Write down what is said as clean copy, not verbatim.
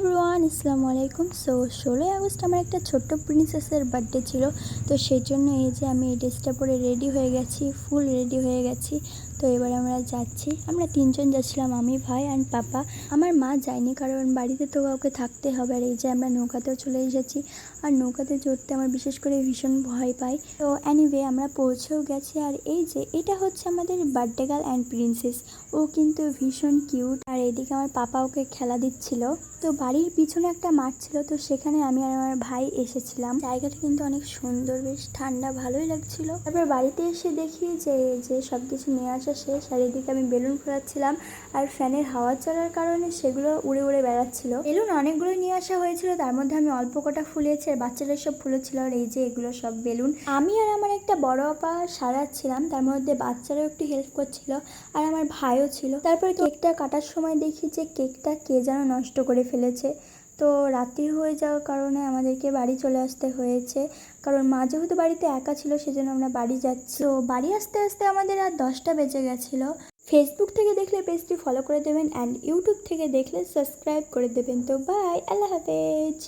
Everyone, আসসালামু আলাইকুম। 16ই August আমার একটা ছোট্ট প্রিন্সেসের বার্থডে ছিল। তো সেই জন্য এই যে আমি এই ড্রেসটা পরে রেডি হয়ে গেছি, ফুল রেডি হয়ে গেছি। তো এবার আমরা যাচ্ছি, আমরা তিনজন যাচ্ছিলাম, আমি, ভাই অ্যান্ড পাপা। আমার মা যায়নি, কারণ বাড়িতে তো কাউকে থাকতে হবে। আর এই যে আমরা নৌকাতেও চলে এসেছি, আর নৌকাতে চড়তে আমার বিশেষ করে ভীষণ ভয় পাই। তো অ্যানিওয়ে আমরা পৌঁছেও গেছি। আর এই যে এটা হচ্ছে আমাদের বার্থডে গার্ল অ্যান্ড প্রিন্সেস। ও কিন্তু ভীষণ কিউট। আর এদিকে আমার পাপা ওকে খেলা দিচ্ছিল। তো বাড়ির পিছনে একটা মাঠ ছিল, তো সেখানে আমি আর আমার ভাই এসেছিলাম। জায়গাটা কিন্তু অনেক সুন্দর, বেশ ঠান্ডা, ভালোই লাগছিল। তারপর বাড়িতে এসে দেখি যে সব কিছু নিয়ে আসা শেষ। আর এদিকে আমি বেলুন ফোলাচ্ছিলাম, আর ফ্যানের হাওয়া চলার কারণে সেগুলো উড়ে উড়ে বেড়াচ্ছিল। বেলুন অনেকগুলোই নিয়ে আসা হয়েছিল, তার মধ্যে আমি অল্প কটা ফুলিয়েছি, আর বাচ্চারা সব ফুলেছিল। আর এই যে এগুলো সব বেলুন আমি আর আমার একটা বড় আপা সারাচ্ছিলাম, তার মধ্যে বাচ্চারাও একটু হেল্প করছিল, আর আমার ভাইও ছিল। তারপরে কেকটা কাটার সময় দেখি যে কেকটা কে যেন নষ্ট করে ফেলেছে। তো রাত্রি হয়ে যাওয়ার কারণে আমাদেরকে বাড়ি চলে আসতে হয়েছে, কারণ মা যেহেতু বাড়িতে একা ছিল, সেজন্য আমরা বাড়ি যাচ্ছি। তো বাড়ি আসতে আসতে আমাদের আর 10টা বেজে গেছিলো। ফেসবুক থেকে দেখলে পেজটি ফলো করে দেবেন, অ্যান্ড ইউটিউব থেকে দেখলে সাবস্ক্রাইব করে দেবেন। তো বাই, আল্লাহ হাফেজ।